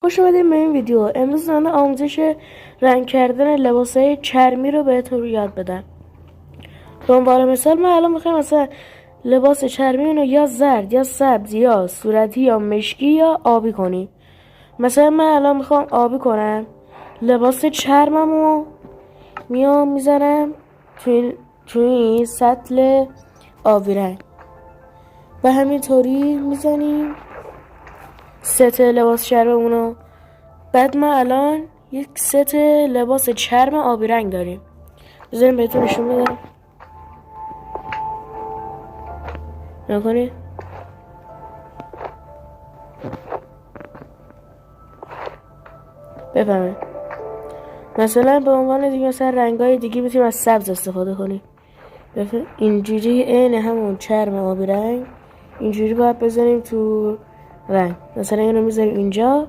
خوش اومدید به این ویدیو. امروز من آموزش رنگ کردن لباسای چرمی رو بهتون یاد بدم. به عنوان مثال من الان میخوام مثلا لباس چرمی رو یا زرد یا سبز یا صورتی یا مشکی یا آبی کنی. مثلا من الان میخوام آبی کنم. لباس چرممو میام میزنم توی این سطل آبی رنگ و همینطوری میزنیم ست لباس چرممونو. بعد ما الان یک ست لباس چرم آبی رنگ داریم. بذاریم بهتون نشون بدم. نکنید بفهمید. مثلا به عنوان دیگه مثلا رنگای دیگه میتونیم از سبز استفاده کنیم. اینجوری عین همون چرم آبی رنگ اینجوری باید بزنیم تو رنگ. مثلا اینو میذاریم اینجا